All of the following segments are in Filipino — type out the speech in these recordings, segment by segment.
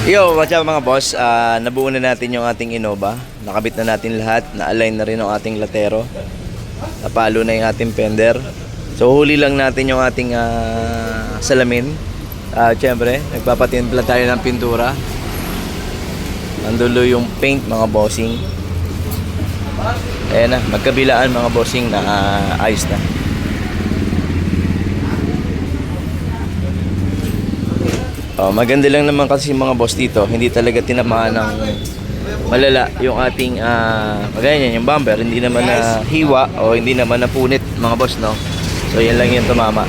Yo, what's up mga boss? Nabuo na natin yung ating Innova. Nakabit na natin lahat. Na-align na rin ang ating latero. Napalo na yung ating fender. So huli lang natin yung ating salamin. Siyempre, nagpapatimpla tayo ng pintura. Nandulo yung paint mga bossing. Ayan na, magkabilaan mga bossing na ayos na. Maganda lang naman kasi mga boss dito, hindi talaga tinamaan ng malala yung ating ganyan, yung bumper, hindi naman na hiwa o hindi naman na punit mga boss, no? So yan lang yung tumama.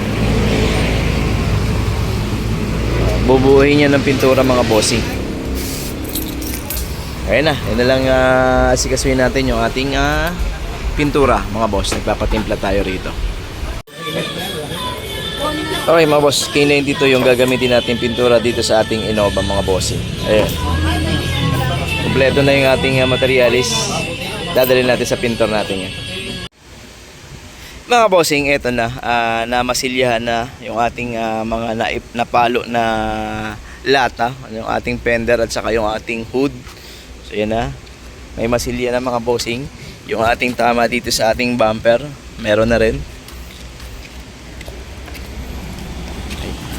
Bubuuhin niya ng pintura mga bossing. Ayun na, yun na lang asikasuhin natin yung ating pintura mga boss. Nagpapatimpla tayo rito. Okay mga boss, K9 dito yung gagamitin natin pintura dito sa ating Innova mga bossing. Ayan. Kompleto na yung ating materialis. Dadalhin natin sa pintor natin yan. Mga bossing, eto na. Namasilyahan na yung ating mga napalo na lata. Yung ating fender at saka yung ating hood. So yan na. May masilya na mga bossing. Yung ating tama dito sa ating bumper. Meron na rin.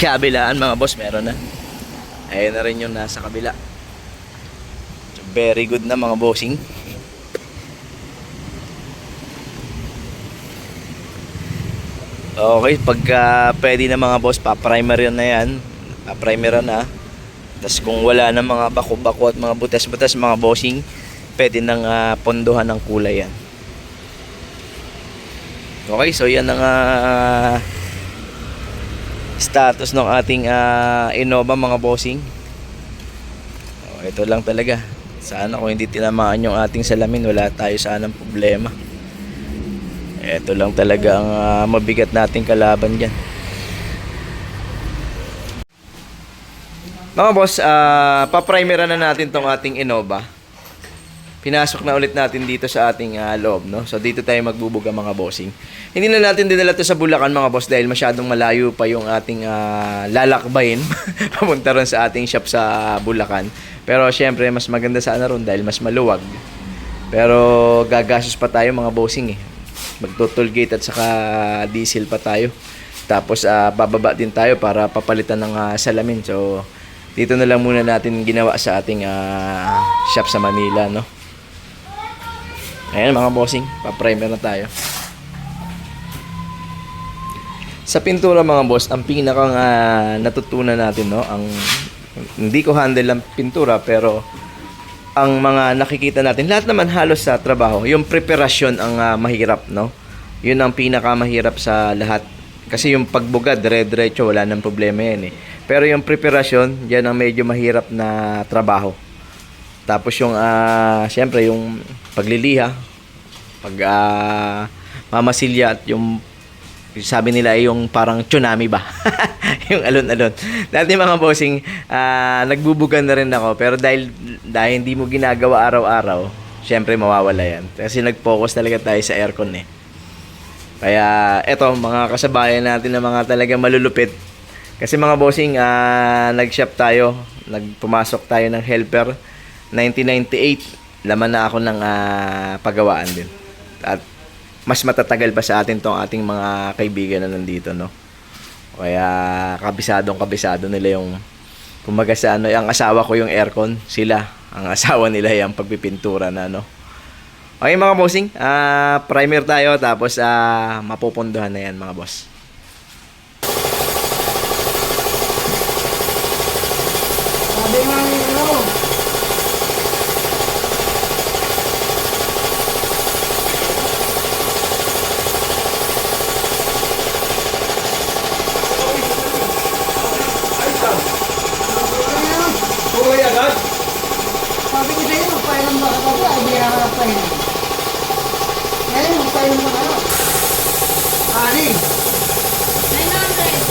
Kabilaan mga boss, meron na. Ayun na rin yung nasa kabila. So, very good na mga bossing. Okay, pagka pwede na mga boss, pa-primer na yan. Pa-primer na. Tapos kung wala na mga bako-bako at mga butas-butas mga bossing, pwede nang pondohan ng kulay yan. Okay, so yan ang status ng ating Innova mga bossing. Ito lang talaga. Sana kung hindi tinamaan yung ating salamin, wala tayo sanang problema. Ito lang talaga ang mabigat nating kalaban dyan. Mga boss, pa-primeran na natin tong ating Innova. Pinasok na ulit natin dito sa ating loob, no? So dito tayo magbubuga mga bossing. Hindi na natin dinala to sa Bulacan mga boss dahil masyadong malayo pa yung ating lalakbayin papunta ron sa ating shop sa Bulacan. Pero syempre mas maganda sana ron dahil mas maluwag. Pero gagastos pa tayo mga bossing eh. Magto-toll gate at saka diesel pa tayo. Tapos bababa din tayo para papalitan ng salamin. So dito na lang muna natin ginawa sa ating shop sa Manila, no? Ayan mga bossing, pa-primer na tayo. Sa pintura mga boss, ang pinakang natutunan natin, no, ang hindi ko handle ang pintura pero ang mga nakikita natin, lahat naman halos sa trabaho, yung preparasyon ang mahirap, no? Yun ang pinakamahirap sa lahat. Kasi yung pagbuga, dire-diretso, wala nang problema yan eh. Pero yung preparasyon, yan ang medyo mahirap na trabaho. Tapos yung syempre yung pagliliha, pag mamasilya at yung sabi nila ay yung parang tsunami ba? Yung alon-alon. Dati mga bossing, nagbubugan na rin ako pero dahil hindi mo ginagawa araw-araw, syempre mawawala yan. Kasi nag-focus talaga tayo sa aircon eh. Kaya eto mga kasabayan natin na mga talaga malulupit. Kasi mga bossing, nag-shop tayo, pumasok tayo ng helper 1998, laman na ako ng pagawaan din. At mas matatagal pa sa atin tong ating mga kaibigan na nandito, no? Kaya kabisado nila yung kumbaga sa ang asawa ko yung aircon, sila ang asawa nila yung pagpipintura na, no? Okay mga bossing, primer tayo tapos mapupunduhan na yan mga boss. Sabi nga nyo. Sabi ko sa'yo, magpainom ba ka ba? Hindi na magpainom. Ngayon, magpainom ba ka? Ani? 900.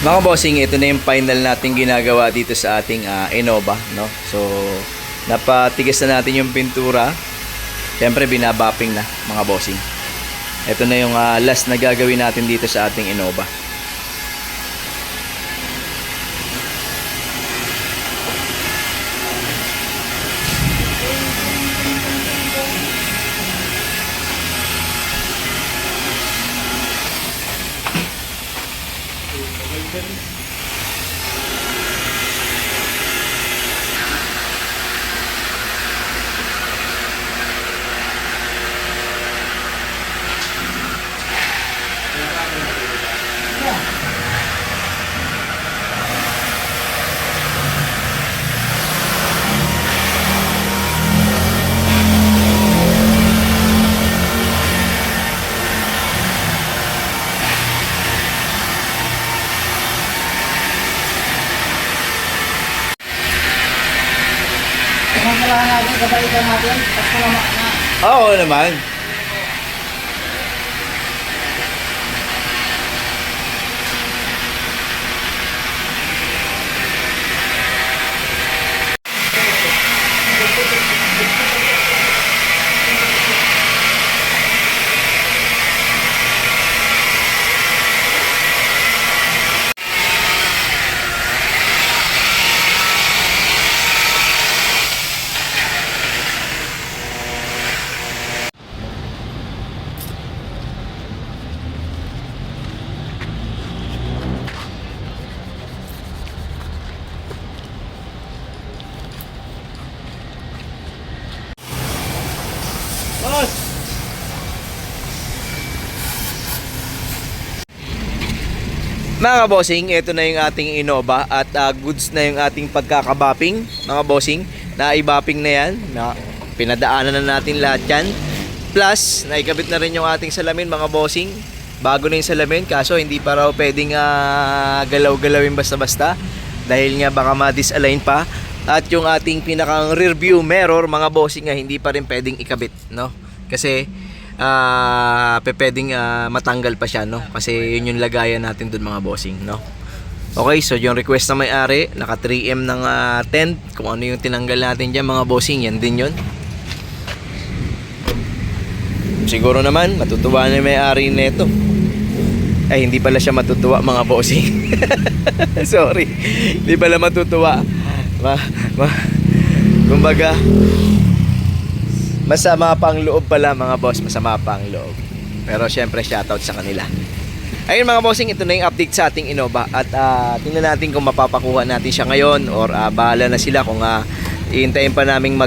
Mga bossing, ito na yung final natin ginagawa dito sa ating Innova, no? So, napatigas na natin yung pintura. Siyempre, binabapping na, mga bossing. Ito na yung last na gagawin natin dito sa ating Innova. Kung kailangan natin, gabalikan natin. Tapos ko naman na. Oo naman. Boss! Mga bossing, ito na yung ating Innova at goods na yung ating pagkakabapping. Mga bossing, na-ibapping na yan. Pinadaanan na natin lahat yan. Plus, naikabit na rin yung ating salamin, mga bossing. Bago na yung salamin, kaso hindi pa raw pwedeng galaw-galawin basta-basta. Dahil nga baka ma-disalign pa. At yung ating pinakang rear view mirror, mga bossing, hindi pa rin pwedeng ikabit, no? Kasi pwedeng matanggal pa siya, no? Kasi yun yung lagayan natin dun, mga bossing, no? Okay, so yung request na may-ari, naka 3M ng tent. Kung ano yung tinanggal natin dyan, mga bossing, yan din yun. Siguro naman matutuwa na yung may-ari nito. Ay, hindi pala siya matutuwa, mga bossing. Sorry, hindi pala matutuwa. Kumbaga, masama pa ang loob pala, mga boss. Masama pa ang loob. Pero syempre, shoutout sa kanila. Ayun, mga bossing, ito na yung update sa ating Innova. At tingnan natin kung mapapakuha natin siya ngayon or bahala na sila kung iintayin pa naming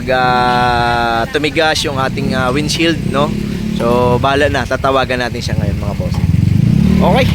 tumigas yung ating windshield, no? So bahala na, tatawagan natin siya ngayon, mga bossing. Okay.